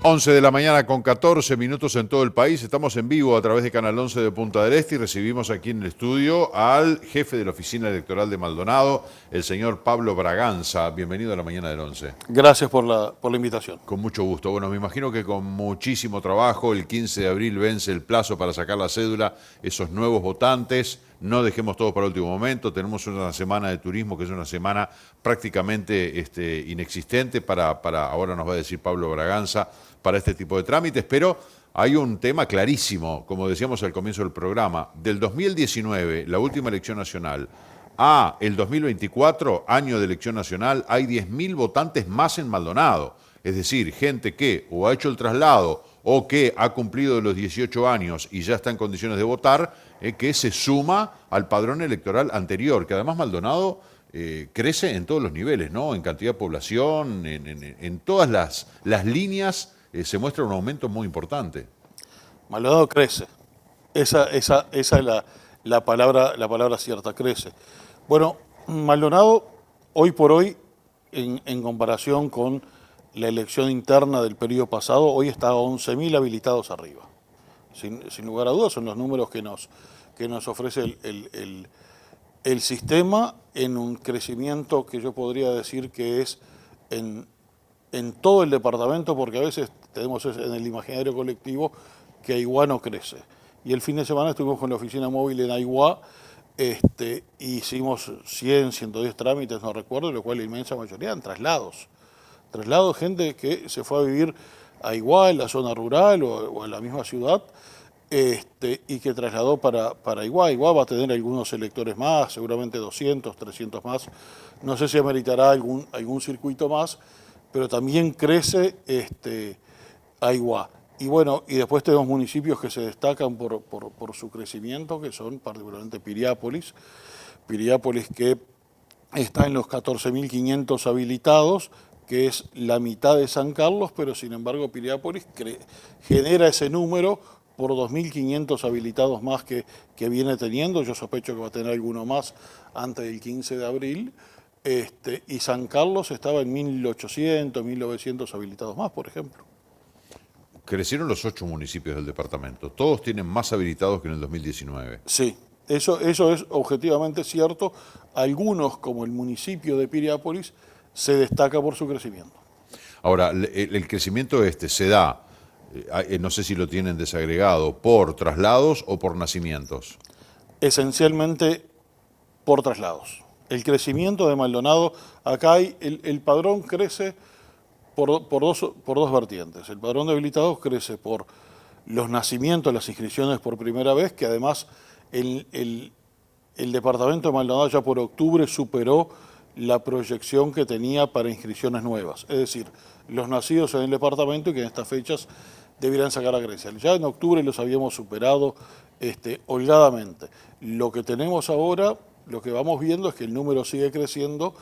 11 de la mañana con 14 minutos en todo el país. Estamos en vivo a través de Canal 11 de Punta del Este y recibimos aquí en el estudio al jefe de la Oficina Electoral de Maldonado, el señor Pablo Braganza. Bienvenido a la mañana del 11. Gracias por la invitación. Con mucho gusto. Bueno, me imagino que con muchísimo trabajo, el 15 de abril vence el plazo para sacar la cédula, esos nuevos votantes. No dejemos todo para el último momento. Tenemos una semana de turismo que es una semana prácticamente inexistente ahora nos va a decir Pablo Braganza, para este tipo de trámites, pero hay un tema clarísimo, como decíamos al comienzo del programa, del 2019, la última elección nacional, a el 2024, año de elección nacional, hay 10.000 votantes más en Maldonado. Es decir, gente que o ha hecho el traslado o que ha cumplido los 18 años y ya está en condiciones de votar, que se suma al padrón electoral anterior, que además Maldonado crece en todos los niveles, ¿no? En cantidad de población, en todas las líneas se muestra un aumento muy importante. Maldonado crece. Esa es la palabra cierta, crece. Bueno, Maldonado, hoy por hoy, en comparación con la elección interna del periodo pasado, hoy está a 11.000 habilitados arriba. Sin lugar a dudas, son los números que nos ofrece el sistema en un crecimiento que yo podría decir que es en todo el departamento, porque a veces tenemos en el imaginario colectivo que Aiguá no crece. Y el fin de semana estuvimos con la oficina móvil en Aiguá, hicimos 100, 110 trámites, no recuerdo, de lo cual la inmensa mayoría eran traslados. Traslados, gente que se fue a vivir a Aiguá, en la zona rural o en la misma ciudad, y que trasladó para Aiguá. Aiguá va a tener algunos electores más, seguramente 200, 300 más. No sé si ameritará algún circuito más, pero también crece Aiguá. Y bueno, y después tenemos municipios que se destacan por su crecimiento, que son particularmente Piriápolis. Piriápolis que está en los 14.500 habilitados, que es la mitad de San Carlos, pero sin embargo Piriápolis genera ese número por 2.500 habilitados más que viene teniendo. Yo sospecho que va a tener alguno más antes del 15 de abril. Y San Carlos estaba en 1.800, 1.900 habilitados más, por ejemplo. Crecieron los 8 municipios del departamento. Todos tienen más habilitados que en el 2019. Sí, eso es objetivamente cierto. Algunos, como el municipio de Piriápolis, se destaca por su crecimiento. Ahora, el crecimiento se da, no sé si lo tienen desagregado, por traslados o por nacimientos. Esencialmente por traslados. El crecimiento de Maldonado, acá el padrón crece por dos vertientes. El padrón de habilitados crece por los nacimientos, las inscripciones por primera vez, que además el departamento de Maldonado ya por octubre superó la proyección que tenía para inscripciones nuevas. Es decir, los nacidos en el departamento y que en estas fechas deberían sacar la credencial. Ya en octubre los habíamos superado holgadamente. Lo que tenemos ahora, lo que vamos viendo es que el número sigue creciendo,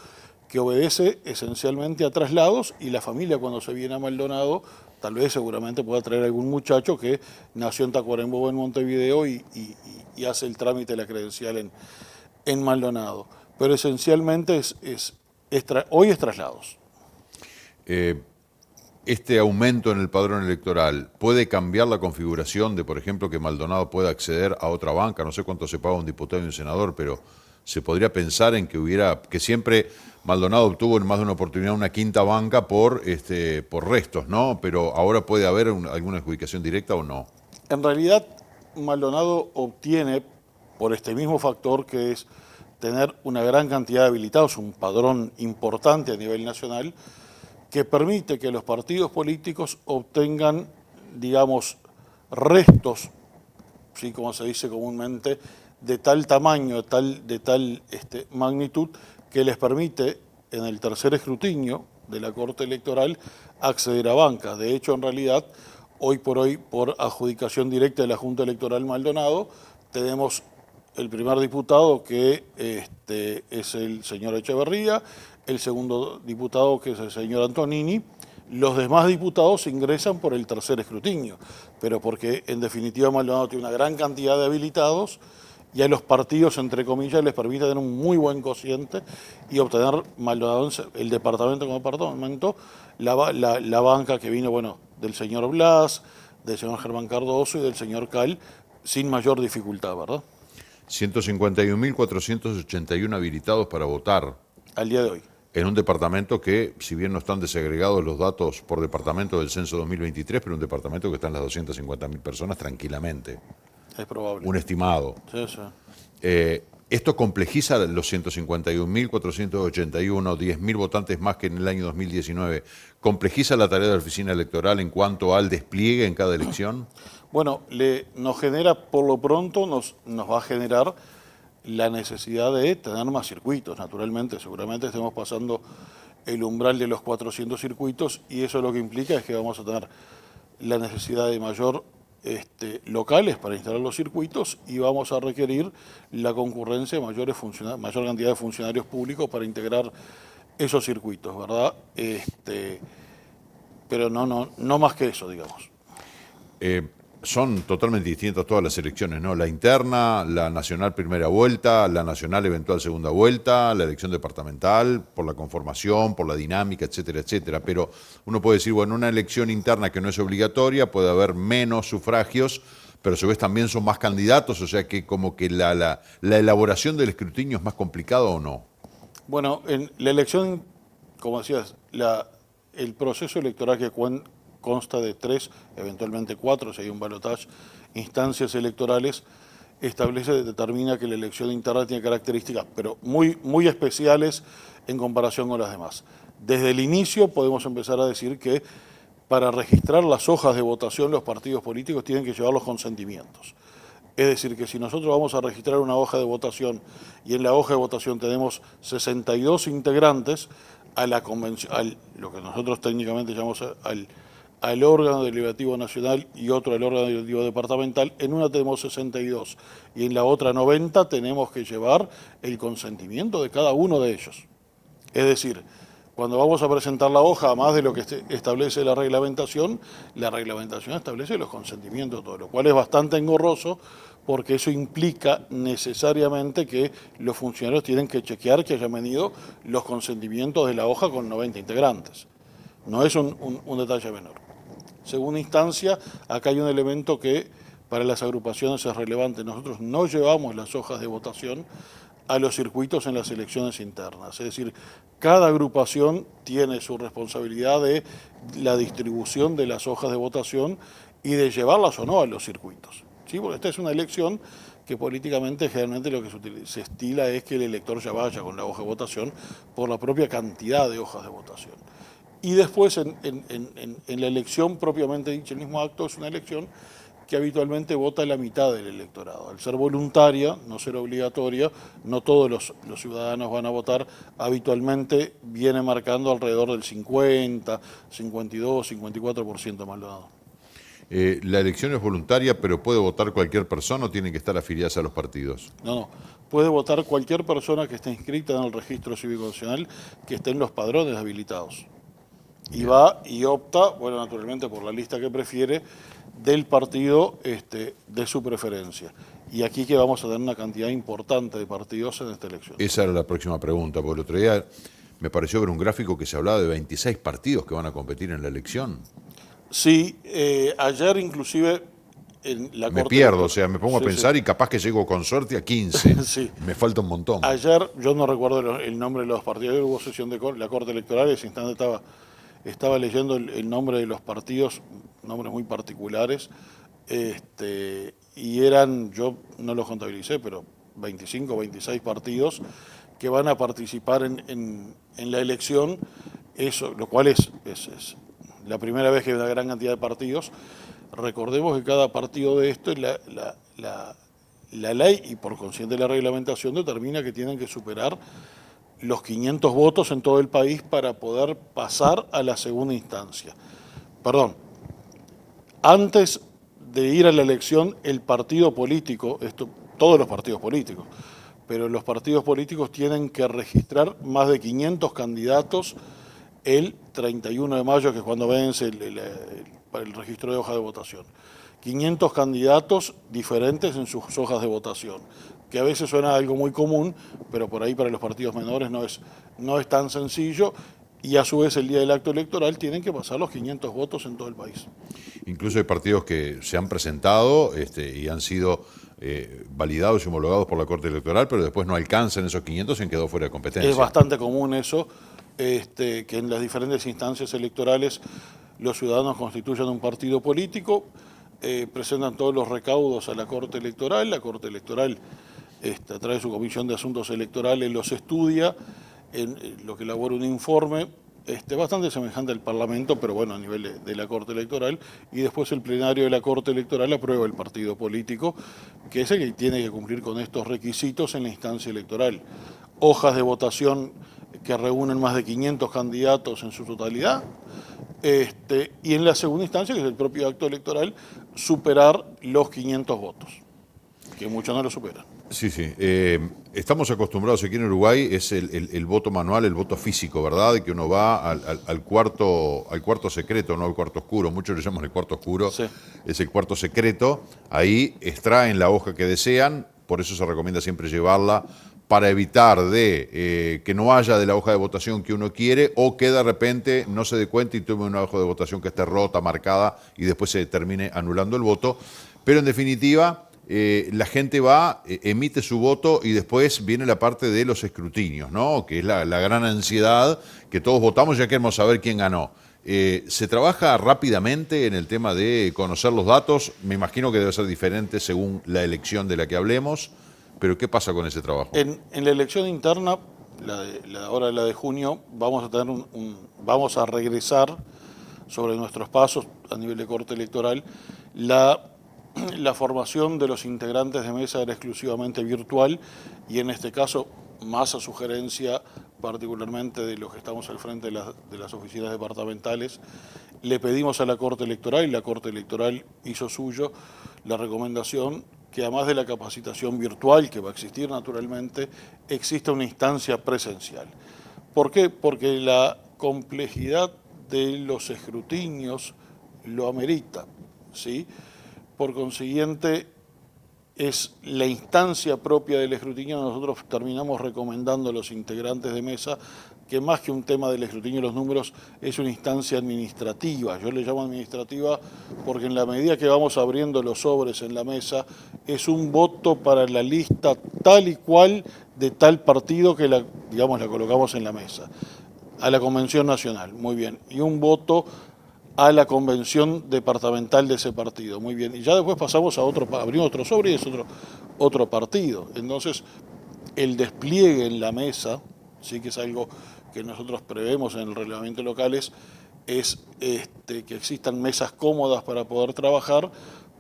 que obedece esencialmente a traslados, y la familia cuando se viene a Maldonado tal vez seguramente pueda traer algún muchacho que nació en Tacuarembó, en Montevideo, y hace el trámite de la credencial en Maldonado. Pero esencialmente hoy es traslados. Este aumento en el padrón electoral puede cambiar la configuración de, por ejemplo, que Maldonado pueda acceder a otra banca. No sé cuánto se paga un diputado y un senador, pero se podría pensar en que siempre Maldonado obtuvo en más de una oportunidad una quinta banca por restos, ¿no? Pero ahora puede haber alguna adjudicación directa o no. En realidad, Maldonado obtiene, por este mismo factor que es tener una gran cantidad de habilitados, un padrón importante a nivel nacional, que permite que los partidos políticos obtengan, digamos, restos, ¿sí?, como se dice comúnmente, de tal tamaño, de tal magnitud, que les permite en el tercer escrutinio de la Corte Electoral acceder a bancas. De hecho, en realidad, hoy por adjudicación directa de la Junta Electoral Maldonado, tenemos el primer diputado que es el señor Echeverría, el segundo diputado que es el señor Antonini. Los demás diputados ingresan por el tercer escrutinio, pero porque en definitiva Maldonado tiene una gran cantidad de habilitados y a los partidos, entre comillas, les permite tener un muy buen cociente y obtener Maldonado, el departamento como departamento, la banca que vino, bueno, del señor Blas, del señor Germán Cardoso y del señor Cal sin mayor dificultad, ¿verdad? 151.481 habilitados para votar Al día de hoy. en un departamento que, si bien no están desagregados los datos por departamento del censo 2023, pero un departamento que están las 250.000 personas tranquilamente. Es probable. Un estimado. Sí, sí. Esto complejiza los 151.481, 10.000 votantes más que en el año 2019. ¿Complejiza la tarea de la oficina electoral en cuanto al despliegue en cada elección? Bueno, nos genera, por lo pronto, nos va a generar la necesidad de tener más circuitos, naturalmente. Seguramente estemos pasando el umbral de los 400 circuitos y eso lo que implica es que vamos a tener la necesidad de mayor locales para instalar los circuitos y vamos a requerir la concurrencia de mayor cantidad de funcionarios públicos para integrar esos circuitos, ¿verdad? Pero no más que eso, digamos. Son totalmente distintas todas las elecciones, ¿no? La interna, la nacional primera vuelta, la nacional eventual segunda vuelta, la elección departamental, por la conformación, por la dinámica, etcétera, etcétera. Pero uno puede decir, bueno, una elección interna que no es obligatoria, puede haber menos sufragios, pero a su vez también son más candidatos, o sea que como que la elaboración del escrutinio es más complicado, ¿o no? Bueno, en la elección, como decías, el proceso electoral que consta de 3, eventualmente 4, si hay un balotaje, instancias electorales, determina que la elección interna tiene características, pero muy especiales en comparación con las demás. Desde el inicio podemos empezar a decir que para registrar las hojas de votación los partidos políticos tienen que llevar los consentimientos. Es decir, que si nosotros vamos a registrar una hoja de votación y en la hoja de votación tenemos 62 integrantes, lo que nosotros técnicamente llamamos al órgano deliberativo nacional y otro al órgano deliberativo departamental, en una tenemos 62 y en la otra 90, tenemos que llevar el consentimiento de cada uno de ellos. Es decir, cuando vamos a presentar la hoja, más de lo que establece la reglamentación establece los consentimientos, todo, lo cual es bastante engorroso porque eso implica necesariamente que los funcionarios tienen que chequear que hayan venido los consentimientos de la hoja con 90 integrantes. No es un detalle menor. Segunda instancia, acá hay un elemento que para las agrupaciones es relevante. Nosotros no llevamos las hojas de votación a los circuitos en las elecciones internas. Es decir, cada agrupación tiene su responsabilidad de la distribución de las hojas de votación y de llevarlas o no a los circuitos. ¿Sí? Porque esta es una elección que políticamente generalmente lo que se estila es que el elector ya vaya con la hoja de votación por la propia cantidad de hojas de votación. Y después en la elección propiamente dicha, el mismo acto es una elección que habitualmente vota la mitad del electorado. Al ser voluntaria, no ser obligatoria, no todos los ciudadanos van a votar, habitualmente viene marcando alrededor del 50, 52, 54% Maldonado. La elección es voluntaria, pero ¿puede votar cualquier persona o tienen que estar afiliadas a los partidos? No. Puede votar cualquier persona que esté inscrita en el registro cívico nacional, que esté en los padrones habilitados. Y va y opta, bueno, naturalmente por la lista que prefiere, del partido de su preferencia. Y aquí que vamos a tener una cantidad importante de partidos en esta elección. Esa era la próxima pregunta, porque el otro día me pareció ver un gráfico que se hablaba de 26 partidos que van a competir en la elección. Sí, ayer inclusive en la Corte... Me pierdo, o sea, me pongo a pensar y capaz que llego con suerte a 15. Sí. Me falta un montón. Ayer, yo no recuerdo el nombre de los partidos, hubo sesión de la Corte Electoral y ese instante estaba leyendo el nombre de los partidos, nombres muy particulares, y eran, yo no los contabilicé, pero 25, 26 partidos que van a participar en la elección, eso, lo cual es la primera vez que hay una gran cantidad de partidos. Recordemos que cada partido de esto, la ley y por consiguiente la reglamentación determina que tienen que superar los 500 votos en todo el país para poder pasar a la segunda instancia. Perdón, antes de ir a la elección, el partido político, todos los partidos políticos, pero los partidos políticos tienen que registrar más de 500 candidatos el 31 de mayo, que es cuando vence el registro de hoja de votación. 500 candidatos diferentes en sus hojas de votación, que a veces suena algo muy común, pero por ahí para los partidos menores no es tan sencillo, y a su vez el día del acto electoral tienen que pasar los 500 votos en todo el país. Incluso hay partidos que se han presentado y han sido validados y homologados por la Corte Electoral, pero después no alcanzan esos 500 y han quedado fuera de competencia. Es bastante común eso, que en las diferentes instancias electorales los ciudadanos constituyan un partido político, presentan todos los recaudos a la Corte Electoral a través de su Comisión de Asuntos Electorales los estudia, en lo que elabora un informe bastante semejante al Parlamento, pero bueno, a nivel de la Corte Electoral, y después el plenario de la Corte Electoral aprueba el partido político, que es el que tiene que cumplir con estos requisitos en la instancia electoral. Hojas de votación que reúnen más de 500 candidatos en su totalidad, y en la segunda instancia, que es el propio acto electoral, superar los 500 votos, que muchos no lo superan. Sí, sí. Estamos acostumbrados aquí en Uruguay, es el voto manual, el voto físico, ¿verdad? De que uno va al cuarto secreto, no al cuarto oscuro. Muchos le llaman el cuarto oscuro. Sí. Es el cuarto secreto. Ahí extraen la hoja que desean, por eso se recomienda siempre llevarla para evitar que no haya de la hoja de votación que uno quiere o que de repente no se dé cuenta y tome una hoja de votación que esté rota, marcada y después se termine anulando el voto. Pero en definitiva, la gente va, emite su voto y después viene la parte de los escrutinios, ¿no? Que es la gran ansiedad que todos votamos, ya queremos saber quién ganó. ¿Se trabaja rápidamente en el tema de conocer los datos? Me imagino que debe ser diferente según la elección de la que hablemos, pero ¿qué pasa con ese trabajo? En la elección interna, ahora la de junio, vamos a tener vamos a regresar sobre nuestros pasos a nivel de Corte Electoral. La formación de los integrantes de mesa era exclusivamente virtual y en este caso, más a sugerencia particularmente de los que estamos al frente de las oficinas departamentales, le pedimos a la Corte Electoral y la Corte Electoral hizo suyo la recomendación que además de la capacitación virtual que va a existir naturalmente, exista una instancia presencial. ¿Por qué? Porque la complejidad de los escrutinios lo amerita, ¿sí? Por consiguiente, es la instancia propia del escrutinio. Nosotros terminamos recomendando a los integrantes de mesa que más que un tema del escrutinio de los números es una instancia administrativa. Yo le llamo administrativa porque en la medida que vamos abriendo los sobres en la mesa es un voto para la lista tal y cual de tal partido que la colocamos en la mesa. A la Convención Nacional, muy bien. Y un voto a la convención departamental de ese partido, muy bien. Y ya después pasamos a abrimos otro sobre y es otro partido. Entonces, el despliegue en la mesa, sí que es algo que nosotros prevemos en el reglamento locales, es que existan mesas cómodas para poder trabajar,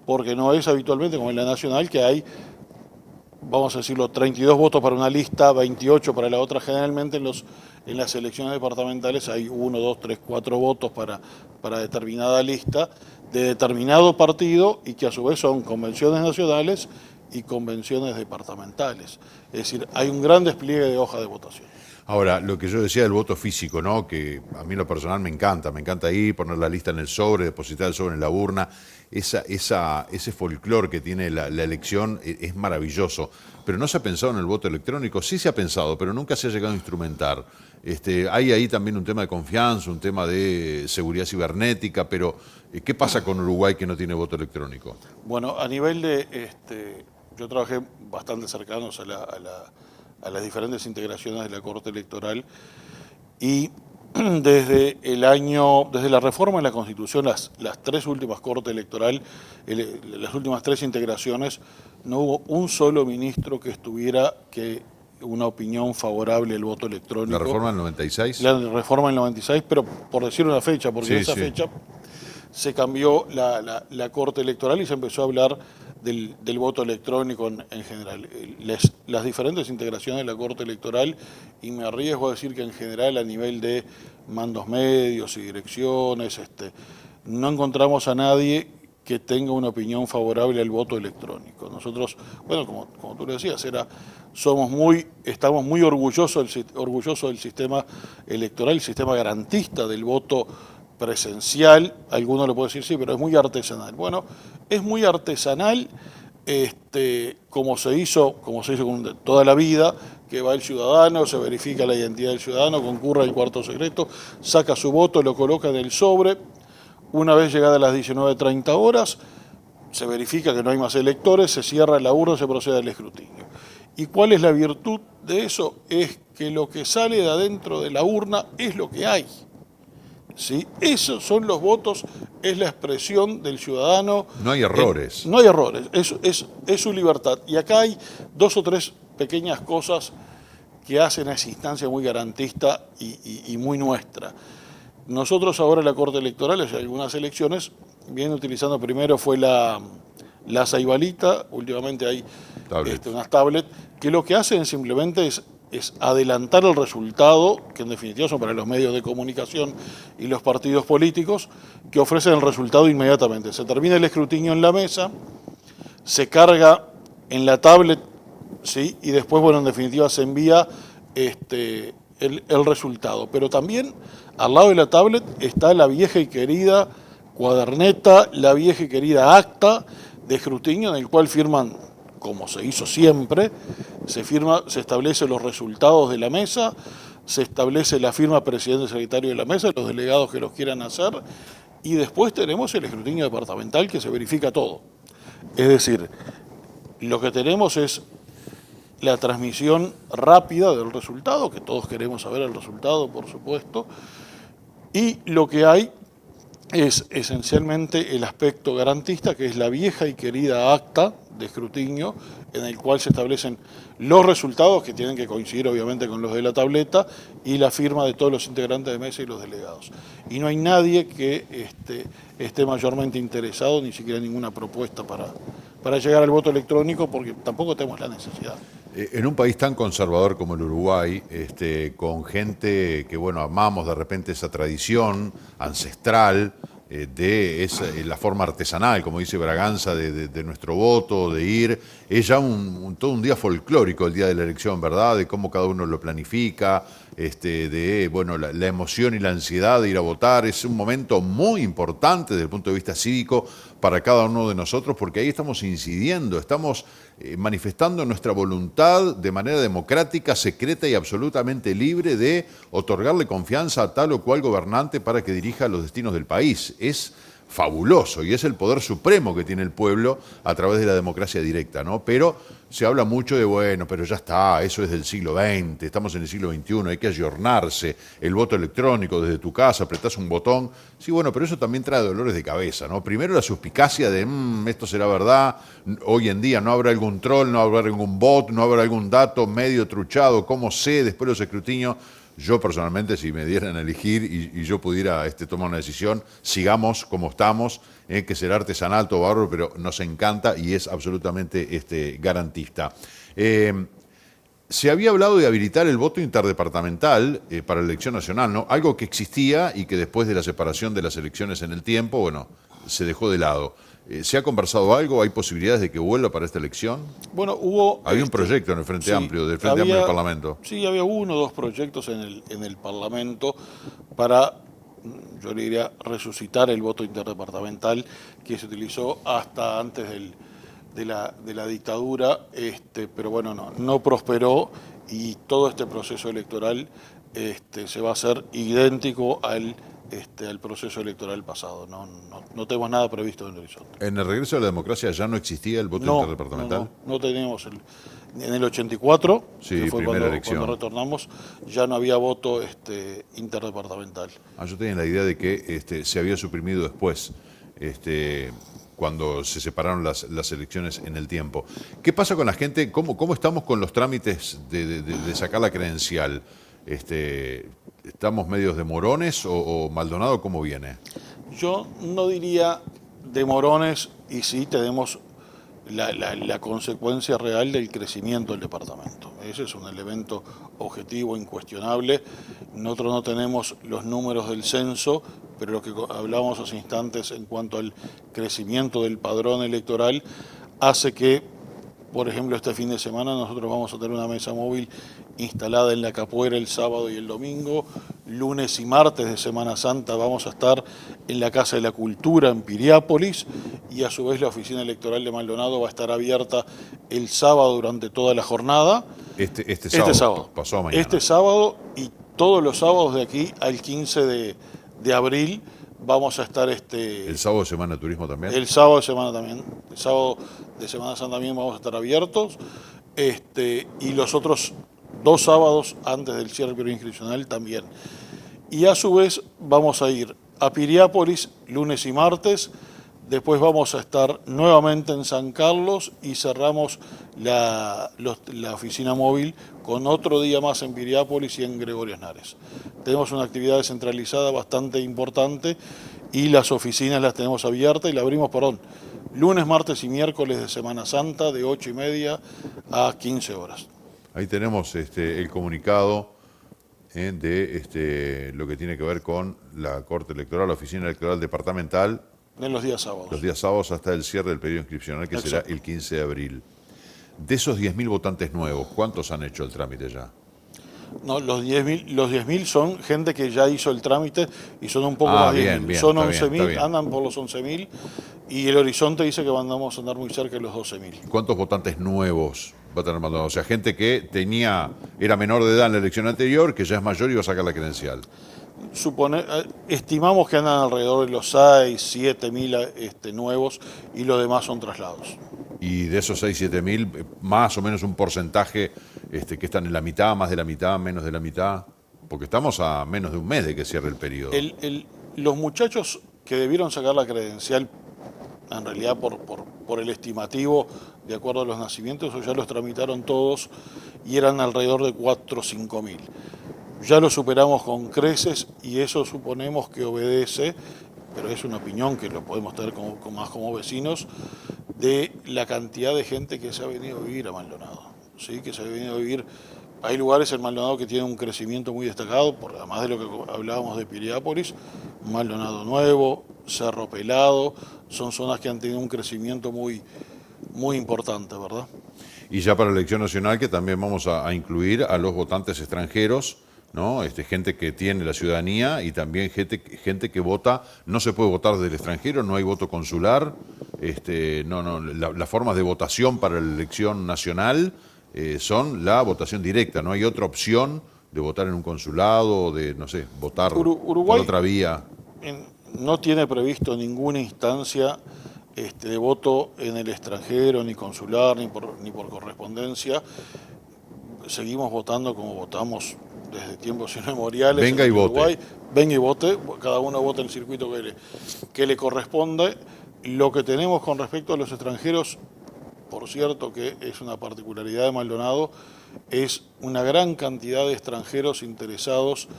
porque no es habitualmente como en la nacional que hay, vamos a decirlo, 32 votos para una lista, 28 para la otra. Generalmente en las elecciones departamentales hay 1, 2, 3, 4 votos para determinada lista de determinado partido y que a su vez son convenciones nacionales y convenciones departamentales. Es decir, hay un gran despliegue de hoja de votación. Ahora, lo que yo decía del voto físico, ¿no? Que a mí en lo personal me encanta ir, poner la lista en el sobre, depositar el sobre en la urna. Ese folclore que tiene la elección es maravilloso. Pero no se ha pensado en el voto electrónico. Sí se ha pensado, pero nunca se ha llegado a instrumentar. Hay ahí también un tema de confianza, un tema de seguridad cibernética, pero ¿qué pasa con Uruguay que no tiene voto electrónico? Bueno, a nivel yo trabajé bastante cercanos a las diferentes integraciones de la Corte Electoral y desde la reforma de la Constitución, las tres últimas Cortes Electorales, las últimas tres integraciones, no hubo un solo ministro que tuviera una opinión favorable al voto electrónico. ¿La reforma del 96? La reforma del 96, pero por decir una fecha, porque en esa fecha se cambió la Corte Electoral y se empezó a hablar del voto electrónico en general. Las diferentes integraciones de la Corte Electoral, y me arriesgo a decir que en general a nivel de mandos medios y direcciones, no encontramos a nadie que tenga una opinión favorable al voto electrónico. Nosotros, bueno, como tú le decías, estamos muy orgullosos del sistema electoral, el sistema garantista del voto presencial. Alguno le puede decir sí, pero es muy artesanal. Bueno, es muy artesanal como se hizo toda la vida, que va el ciudadano, se verifica la identidad del ciudadano, concurre al cuarto secreto, saca su voto, lo coloca en el sobre. Una vez llegadas las 19:30 horas, se verifica que no hay más electores, se cierra la urna, se procede al escrutinio. ¿Y cuál es la virtud de eso? Es que lo que sale de adentro de la urna es lo que hay. ¿Sí? Esos son los votos, es la expresión del ciudadano. No hay errores. No hay errores, es su libertad. Y acá hay 2 o 3 pequeñas cosas que hacen a esa instancia muy garantista y muy nuestra. Nosotros ahora en la Corte Electoral, en algunas elecciones, viene utilizando primero fue la Saibalita, últimamente hay unas tablets, que lo que hacen simplemente es adelantar el resultado, que en definitiva son para los medios de comunicación y los partidos políticos, que ofrecen el resultado inmediatamente. Se termina el escrutinio en la mesa, se carga en la tablet, ¿sí? Y después, bueno, en definitiva se envía el resultado. Pero también al lado de la tablet está la vieja y querida cuaderneta, la vieja y querida acta de escrutinio en el cual firman, como se hizo siempre, se establece los resultados de la mesa, se establece la firma presidente y secretario de la mesa, los delegados que los quieran hacer, y después tenemos el escrutinio departamental que se verifica todo. Es decir, lo que tenemos es la transmisión rápida del resultado, que todos queremos saber el resultado, por supuesto, y lo que hay es esencialmente el aspecto garantista, que es la vieja y querida acta de escrutinio, en el cual se establecen los resultados, que tienen que coincidir obviamente con los de la tableta, y la firma de todos los integrantes de mesa y los delegados. Y no hay nadie que esté mayormente interesado, ni siquiera ninguna propuesta para llegar al voto electrónico, porque tampoco tenemos la necesidad. En un país tan conservador como el Uruguay, con gente que, bueno, amamos de repente esa tradición ancestral, la forma artesanal, como dice Braganza, de nuestro voto, de ir, es ya todo un día folclórico el día de la elección, ¿verdad? De cómo cada uno lo planifica, bueno, la emoción y la ansiedad de ir a votar. Es un momento muy importante desde el punto de vista cívico para cada uno de nosotros, porque ahí estamos incidiendo, estamos manifestando nuestra voluntad de manera democrática, secreta y absolutamente libre de otorgarle confianza a tal o cual gobernante para que dirija los destinos del país. Es fabuloso y es el poder supremo que tiene el pueblo a través de la democracia directa, ¿no? Pero se habla mucho de, bueno, pero ya está, eso es del siglo XX, estamos en el siglo XXI, hay que ayornarse, el voto electrónico desde tu casa, apretás un botón. Sí, bueno, pero eso también trae dolores de cabeza, ¿no? Primero la suspicacia de, esto será verdad, hoy en día no habrá algún troll, no habrá algún bot, no habrá algún dato medio truchado, ¿cómo sé después los escrutinios? Yo personalmente, si me dieran a elegir y yo pudiera tomar una decisión, sigamos como estamos, que será artesanal, todo bárbaro, pero nos encanta y es absolutamente garantista. Se había hablado de habilitar el voto interdepartamental para la elección nacional, ¿no? Algo que existía y que después de la separación de las elecciones en el tiempo, bueno, se dejó de lado. ¿Se ha conversado algo? ¿Hay posibilidades de que vuelva para esta elección? Bueno, hubo... Había un proyecto en el Frente Amplio, del Frente Amplio del Parlamento. Sí, había 1 o 2 proyectos en el Parlamento para, yo le diría, resucitar el voto interdepartamental que se utilizó hasta antes de la dictadura, pero bueno, no prosperó, y todo este proceso electoral se va a hacer idéntico al proceso electoral pasado. No tenemos nada previsto en el horizonte. ¿En el regreso a la democracia ya no existía el voto interdepartamental? No teníamos. En el 84, sí, que fue cuando retornamos, ya no había voto interdepartamental. Yo tenía la idea de que se había suprimido después, cuando se separaron las elecciones en el tiempo. ¿Qué pasa con la gente? ¿Cómo estamos con los trámites de sacar la credencial? ¿Estamos medios de morones o Maldonado cómo viene? Yo no diría de morones, y sí tenemos la consecuencia real del crecimiento del departamento. Ese es un elemento objetivo, incuestionable. Nosotros no tenemos los números del censo, pero lo que hablábamos hace instantes en cuanto al crecimiento del padrón electoral hace que, por ejemplo, este fin de semana nosotros vamos a tener una mesa móvil instalada en La Capuera el sábado y el domingo, lunes y martes de Semana Santa vamos a estar en la Casa de la Cultura en Piriápolis, y a su vez la oficina electoral de Maldonado va a estar abierta el sábado durante toda la jornada. Este sábado, pasado mañana. Este sábado y todos los sábados de aquí al 15 de abril vamos a estar... ¿El sábado de Semana de Turismo también? El sábado de Semana también. El sábado de Semana Santa también vamos a estar abiertos. Y los otros 2 sábados antes del cierre del periodo inscripcional también. Y a su vez vamos a ir a Piriápolis lunes y martes, después vamos a estar nuevamente en San Carlos y cerramos la oficina móvil con otro día más en Piriápolis y en Gregorio Snares. Tenemos una actividad descentralizada bastante importante y las oficinas las tenemos abiertas y la abrimos, lunes, martes y miércoles de Semana Santa de 8:30 a 15 horas. Ahí tenemos el comunicado de lo que tiene que ver con la Corte Electoral, la Oficina Electoral Departamental. En los días sábados. Los días sábados hasta el cierre del periodo inscripcional, que será el 15 de abril. De esos 10.000 votantes nuevos, ¿cuántos han hecho el trámite ya? No, los 10.000 son gente que ya hizo el trámite y son un poco más de 10.000. Son 11.000, andan por los 11.000 y el horizonte dice que vamos a andar muy cerca de los 12.000. ¿Cuántos votantes nuevos va a tener Maldonado? O sea, gente que era menor de edad en la elección anterior, que ya es mayor y va a sacar la credencial. Estimamos que andan alrededor de los 6, 7.000 nuevos y los demás son traslados. Y de esos 6, 7.000, más o menos un porcentaje que están en la mitad, más de la mitad, menos de la mitad, porque estamos a menos de un mes de que cierre el periodo. Los muchachos que debieron sacar la credencial, en realidad por el estimativo, de acuerdo a los nacimientos, ya los tramitaron todos y eran alrededor de 4 o 5.000. Ya lo superamos con creces y eso suponemos que obedece, pero es una opinión que lo podemos tener más como vecinos, de la cantidad de gente que se ha venido a vivir a Maldonado. ¿Sí? Que se ha venido a vivir. Hay lugares en Maldonado que tienen un crecimiento muy destacado, además de lo que hablábamos de Piriápolis, Maldonado Nuevo, Cerro Pelado, son zonas que han tenido un crecimiento muy, muy importante, ¿verdad? Y ya para la elección nacional, que también vamos a incluir a los votantes extranjeros, ¿no? Gente que tiene la ciudadanía y también gente que vota. No se puede votar desde el extranjero, no hay voto consular. Las formas de votación para la elección nacional son la votación directa. No hay otra opción de votar en un consulado o de, no sé, votar Uruguay por otra vía. No tiene previsto ninguna instancia de voto en el extranjero, ni consular, ni por correspondencia. Seguimos votando como votamos desde tiempos inmemoriales. Venga y Uruguay. vote. Venga y vote, cada uno vota el circuito que le corresponde. Lo que tenemos con respecto a los extranjeros, por cierto que es una particularidad de Maldonado, es una gran cantidad de extranjeros interesados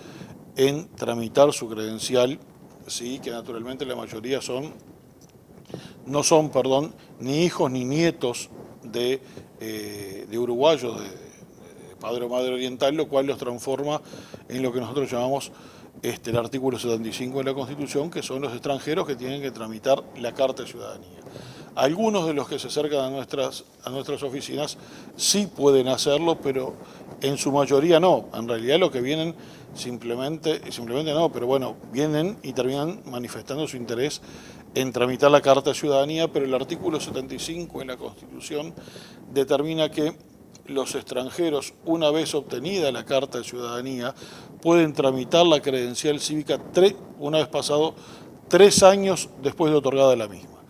en tramitar su credencial, sí, que naturalmente la mayoría no son ni hijos ni nietos de uruguayos, de padre o madre oriental, lo cual los transforma en lo que nosotros llamamos el artículo 75 de la Constitución, que son los extranjeros que tienen que tramitar la Carta de Ciudadanía. Algunos de los que se acercan a nuestras oficinas sí pueden hacerlo, pero en su mayoría no. En realidad lo que vienen simplemente no, pero bueno, vienen y terminan manifestando su interés en tramitar la Carta de Ciudadanía, pero el artículo 75 de la Constitución determina que los extranjeros, una vez obtenida la Carta de Ciudadanía, pueden tramitar la credencial cívica una vez pasado 3 años después de otorgada la misma.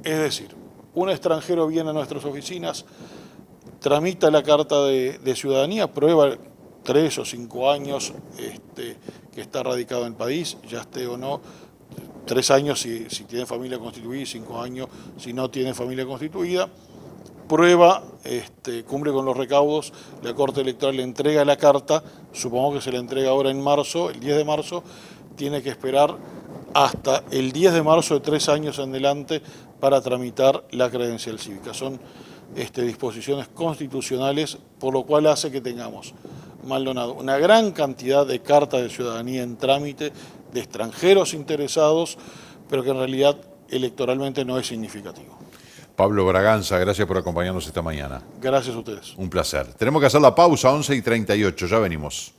Es decir, un extranjero viene a nuestras oficinas, tramita la Carta de Ciudadanía, prueba 3 o 5 años que está radicado en el país, ya esté o no, 3 años si tiene familia constituida y 5 años si no tiene familia constituida. Prueba, cumple con los recaudos, la Corte Electoral le entrega la carta, supongo que se la entrega ahora en marzo, el 10 de marzo, tiene que esperar hasta el 10 de marzo de 3 años en adelante para tramitar la credencial cívica. Son disposiciones constitucionales, por lo cual hace que tengamos, Maldonado, una gran cantidad de cartas de ciudadanía en trámite, de extranjeros interesados, pero que en realidad electoralmente no es significativo. Pablo Braganza, gracias por acompañarnos esta mañana. Gracias a ustedes. Un placer. Tenemos que hacer la pausa, 11:38, ya venimos.